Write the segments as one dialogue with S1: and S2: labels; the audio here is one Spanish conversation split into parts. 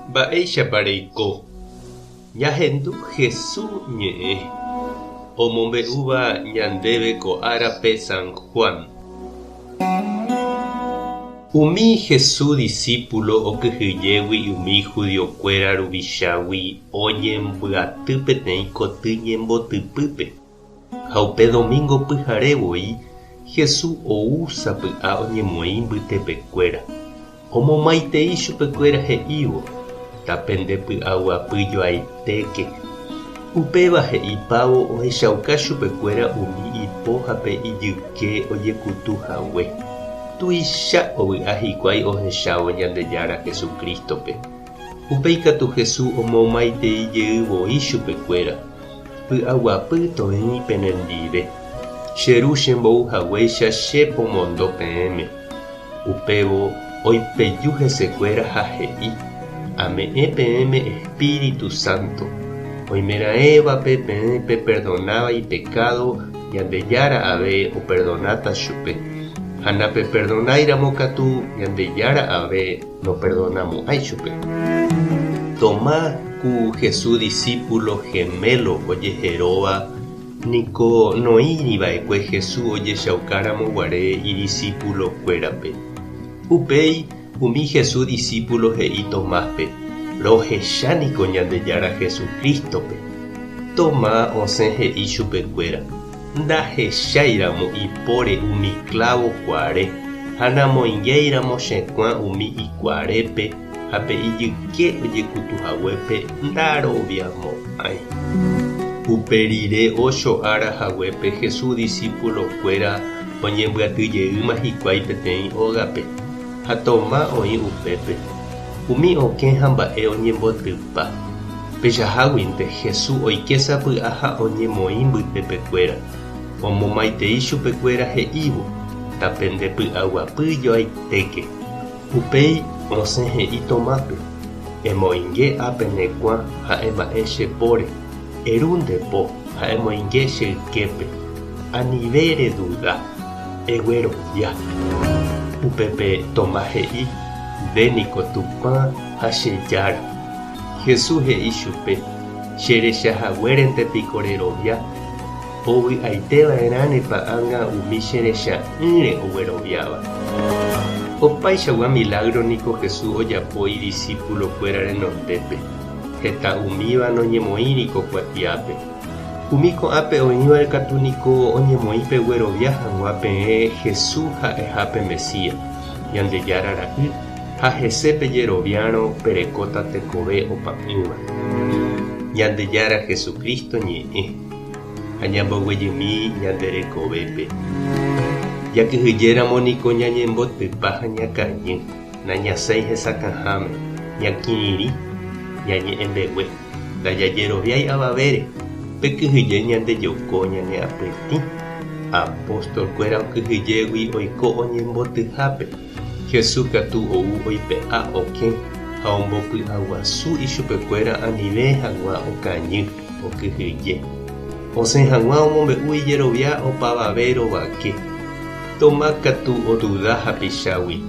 S1: Mba'éichapa reiko. Ñahendu Jesús ñe'ẽ omombe'úva ñandéve ko árape San Juan. Umi Jesús discípulo okyhyjégui umi judiokuéra ruvichágui oñembyatý peteĩ koty ñembotypýpe. Ha upe domingo pyharevoi Jesús oúsapy'a oñemoĩ mbytepekuéra. Omomaitei chupekuéra he'ívo tapende py'aguapyjoaitéke. Upéva he'ipávo ohechauka chupekuéra umi ipóhape ijyke ojekutuhague. Tuicha ovy'a hikuái ohechávo Ñandejára Jesukristope. Upéikatu Jesús omomaiteijeyvoi chupekuéra. Py'aguapy tovéi penendive. Cheru chembouhag̃uéicha che pomondo peẽme. Upévo oipeju hesekuéra ha he'i. Ame'ẽ peẽme Espíritu Santo. Oimeraẽvape peẽpe perdonávai pecado Ñandejára ave operdonata chupe. Ha napeperdonáiramo katu Ñandejára ave noperdonamo'ãi chupe. Tomás ku Jesús discípulo gemelo ojeheróva niko noíriva'ekue Jesús ojechaukaramoguare idiscípulo kuérape. Upéi umi Jesús discípulo he'i Tomáspe: rohechánico Ñandejára Jesukristope. Tomás osẽ he'i chupekuéra: ndahecháiramo ipóre umi clavo kuare ha namoingeíramo chekuã umi ikuarépe ha pe ijyke ojekutuhaguépe ndaroviamo'ãi. Uperire 8 árahaguépe Jesús discípulokuéra oñembyatýjeýma hikuái peteĩ ógape. Ha Tomás oĩ upépe. Umi okẽ ha mba'e oñembotypa. Pejaháguinte Jesús oikesapy'a ha oñemoĩ mbytepekuéra. Omomaitei chupekuéra he'ívo tapende py'aguapyjoaitéke. Upéi osẽ he'i Tomáspe: emoinge apenekuã ha emba'e chepóre. Erúndepo ha emoinge che yképe. Anive reduda. Eguerovia. Upépe Tomás he'i: ndéniko Tupã ha chejára. Jesús he'i chupe: cherechahaguérentepiko rerovia. Ovy'aitéva'erãnepa ág̃a umi cherecha'ỹre ogueroviáva. Opaichagua milagro niko Jesús ojapo idiscípulokuéra renondépe. Heta umíva noñemoĩriko kuatiápe. Umi ko'ápe oĩva katu niko oñemoĩ peguerovia hag̃ua peẽ Jesús ha'ehápe Mesías, Ñandejára ra'y, ha hese pejeroviárõ perekóta tekove opa'ỹva. Ñandejára Jesukristo ñe'ẽ ha ñamboguejymi ñanderekovépe. Jakyhyjéramo niko ñañembotypa ha ñakañy, nañasãi hesakãháme, ñakirirĩ, ñañe'ẽmbegue, ndajajeroviái avavére, pekyhyje ñandejoko ñañe'ãpytĩ. Apóstolkuéra okyhyjégui oiko oñembotyhápe. Jesús katu ou oipe'a okẽ ha ombopy'aguasu ichupekuéra anive hag̃ua okañy okyhyje. Osẽ hag̃ua omombe'u ijerovia opavave rovake. Tomás katu oduda hapichágui.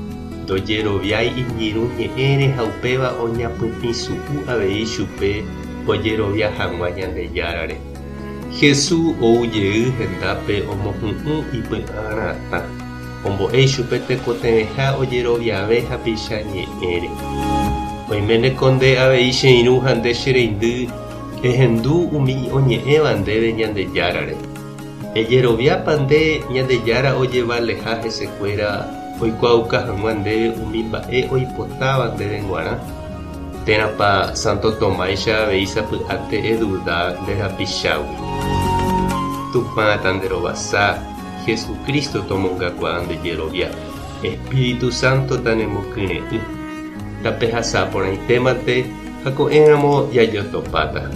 S1: Ndojeroviái iñirũ ñe'ẽre ha upéva oñapytĩsu'u avei chupe ojerovia hag̃ua Ñandejárare. Jesús oujey hendápe omohu'ũ ipy'arãta. Ombo'e chupe tekotevẽha ojeroviave hapicha ñe'ẽre. Oiméneko nde avei che irũ ha nde che reindy ehendu umi oñe'ẽva ndéve Ñandejárare. Ejeroviápa nde Ñandejára ojevaleha hesekuéra oikuauka hag̃ua ndéve umi mba'e oipotáva ndéve g̃uarã. Térãpa Santo Tomáicha avei sapy'áte eduda nderapichágui. Tupã tanderovasa Jesucristo tomongakuaa ndejerovia. Espíritu Santo tanemokyre'ỹ. Tape hasã porãitémante ha ko'ẽramo jajotopáta.